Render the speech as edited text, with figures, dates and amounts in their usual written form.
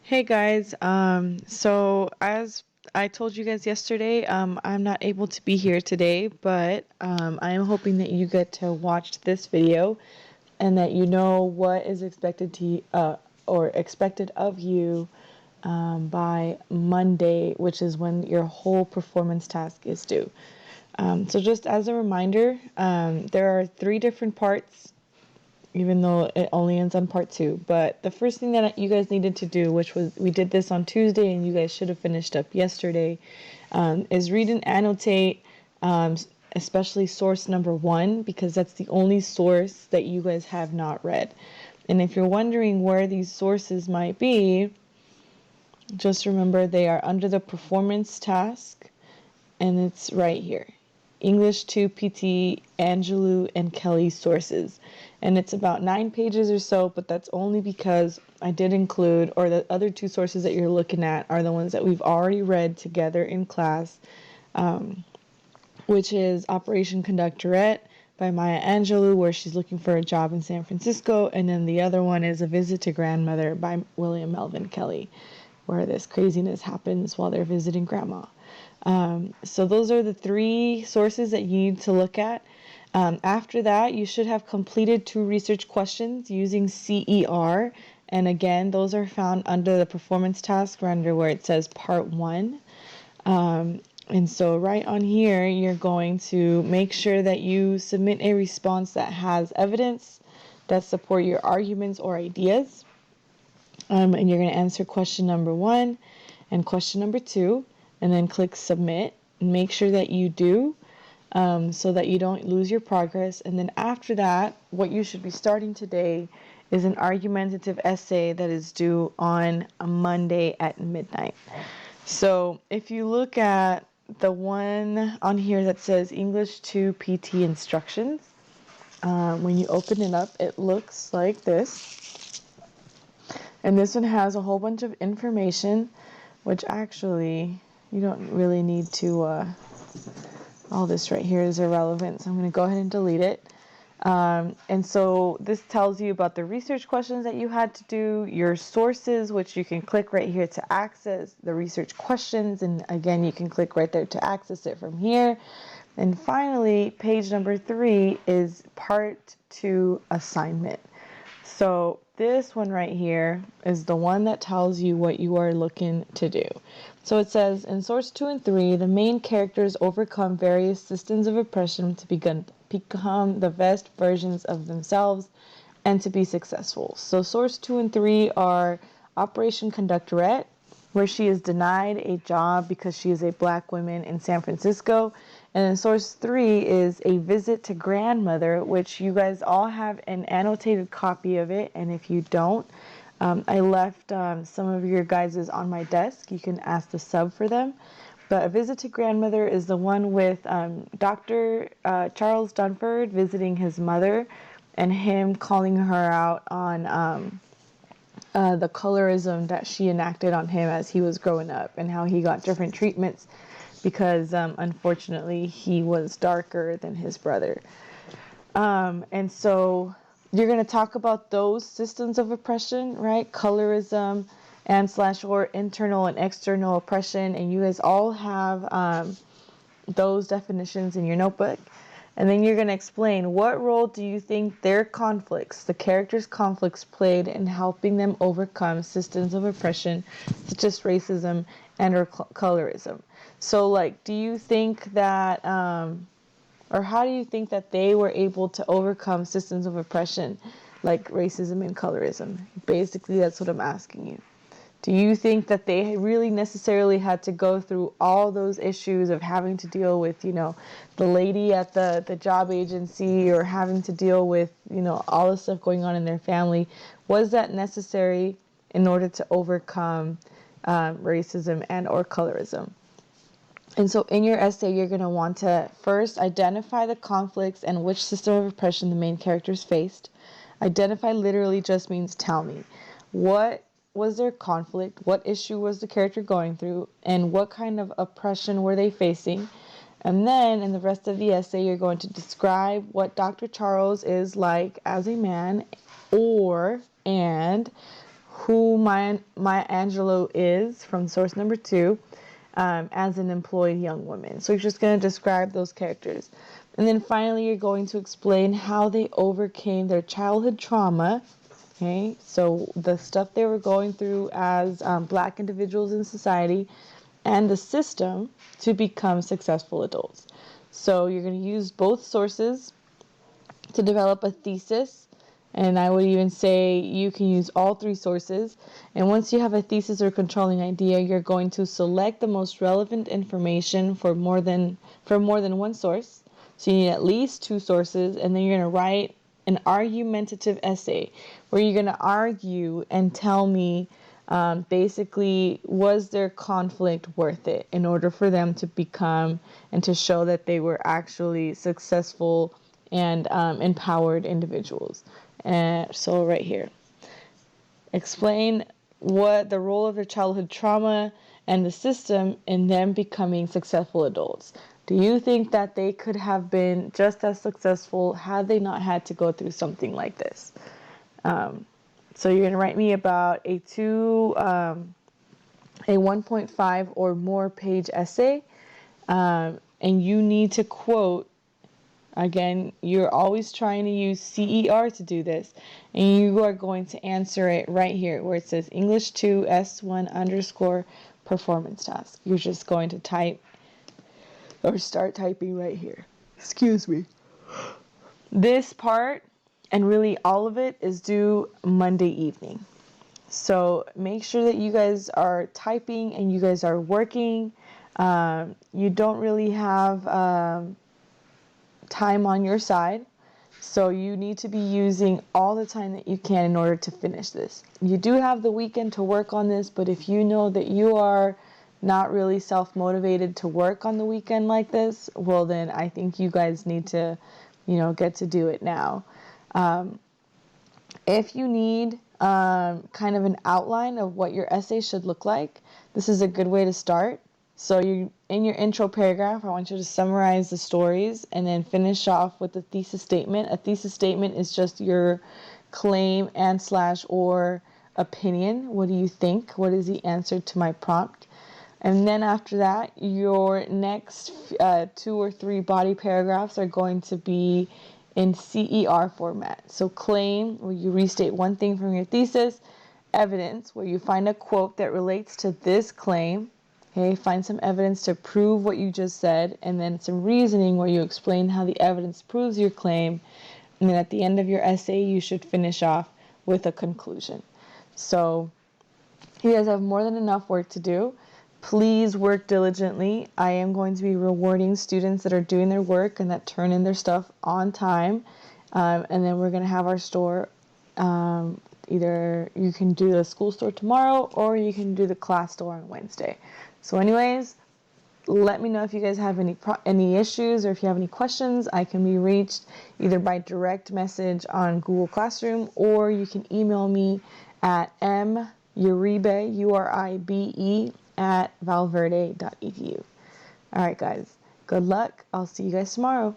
Hey guys, so as I told you guys yesterday, I'm not able to be here today, but I am hoping that you get to watch this video and that you know what is or expected of you by Monday, which is when your whole performance task is due. So just as a reminder, there are three different parts even though it only ends on part two. But the first thing that you guys needed to do, which was we did this on Tuesday and you guys should have finished up yesterday, is read and annotate, um, especially source number one, because that's the only source that you guys have not read. And if you're wondering where these sources might be, just remember they are under the performance task and it's right here. English 2 PT, Angelou and Kelly sources. And it's about 9 pages or so, but that's only because I did include, or the other two sources that you're looking at are the ones that we've already read together in class, which is Operation Conductorette by Maya Angelou, where she's looking for a job in San Francisco, and then the other one is A Visit to Grandmother by William Melvin Kelly, where this craziness happens while they're visiting grandma. So those are the three sources that you need to look at. After that, you should have completed 2 research questions using CER. And again, those are found under the performance task under where it says part 1. And so right on here, you're going to make sure that you submit a response that has evidence that support your arguments or ideas. And you're going to answer question number 1 and question number 2, and then click submit. Make sure that you do, so that you don't lose your progress. And then after that, what you should be starting today is an argumentative essay that is due on a Monday at midnight. So if you look at the one on here that says English 2 PT instructions, when you open it up, it looks like this. And this one has a whole bunch of information, which actually you don't really need to, all this right here is irrelevant, so I'm going to go ahead and delete it. And so this tells you about the research questions that you had to do, your sources, which you can click right here to access the research questions. And again, you can click right there to access it from here. And finally, page number 3 is part 2 assignment. So this one right here is the one that tells you what you are looking to do. So it says, in source 2 and 3, the main characters overcome various systems of oppression to become the best versions of themselves and to be successful. So source 2 and 3 are Operation Conductorette, where she is denied a job because she is a black woman in San Francisco. And then source 3 is A Visit to Grandmother, which you guys all have an annotated copy of it. And if you don't, I left some of your guys's on my desk. You can ask the sub for them. But A Visit to Grandmother is the one with Dr. Charles Dunford visiting his mother and him calling her out on the colorism that she enacted on him as he was growing up and how he got different treatments because unfortunately he was darker than his brother. And so you're going to talk about those systems of oppression, right? Colorism and / or internal and external oppression. And you guys all have those definitions in your notebook. And then you're going to explain what role do you think their conflicts, the characters' conflicts, played in helping them overcome systems of oppression such as racism and or colorism. So, like, do you think that, or how do you think that they were able to overcome systems of oppression like racism and colorism? Basically, that's what I'm asking you. Do you think that they really necessarily had to go through all those issues of having to deal with, the lady at the job agency or having to deal with, all the stuff going on in their family? Was that necessary in order to overcome racism and or colorism? And so in your essay, you're going to want to first identify the conflicts and which system of oppression the main characters faced. Identify literally just means tell me. What was their conflict? What issue was the character going through? And what kind of oppression were they facing? And then in the rest of the essay, you're going to describe what Dr. Charles is like as a man and who Maya Angelou is from source number 2 as an employed young woman. So you're just going to describe those characters. And then finally, you're going to explain how they overcame their childhood trauma. Okay, so the stuff they were going through as Black individuals in society and the system to become successful adults. So you're going to use both sources to develop a thesis. And I would even say you can use all 3 sources. And once you have a thesis or controlling idea, you're going to select the most relevant information for more than one source. So you need at least 2 sources, and then you're going to write an argumentative essay where you're going to argue and tell me basically, was their conflict worth it in order for them to become and to show that they were actually successful and empowered individuals. And so right here, explain what the role of their childhood trauma and the system in them becoming successful adults. Do you think that they could have been just as successful had they not had to go through something like this? So you're going to write me about a 1.5 or more page essay, and you need to quote. Again, you're always trying to use CER to do this, and you are going to answer it right here where it says English 2 S1 _ performance task. You're just going to type or start typing right here. Excuse me. This part, and really all of it, is due Monday evening. So make sure that you guys are typing and you guys are working. You don't really have time on your side, so you need to be using all the time that you can in order to finish this. You do have the weekend to work on this, but if you know that you are not really self-motivated to work on the weekend like this, well then I think you guys need to, get to do it now. If you need kind of an outline of what your essay should look like, this is a good way to start. So in your intro paragraph, I want you to summarize the stories and then finish off with a thesis statement. A thesis statement is just your claim and / or opinion. What do you think? What is the answer to my prompt? And then after that, your next 2 or 3 body paragraphs are going to be in CER format. So claim, where you restate one thing from your thesis. Evidence, where you find a quote that relates to this claim. Okay, find some evidence to prove what you just said, and then some reasoning where you explain how the evidence proves your claim. And then at the end of your essay, you should finish off with a conclusion. So you guys have more than enough work to do. Please work diligently. I am going to be rewarding students that are doing their work and that turn in their stuff on time. And then we're going to have our store. Either you can do the school store tomorrow or you can do the class store on Wednesday. So anyways, let me know if you guys have any issues or if you have any questions. I can be reached either by direct message on Google Classroom, or you can email me at muribe, URIBE, @valverde.edu. All right, guys. Good luck. I'll see you guys tomorrow.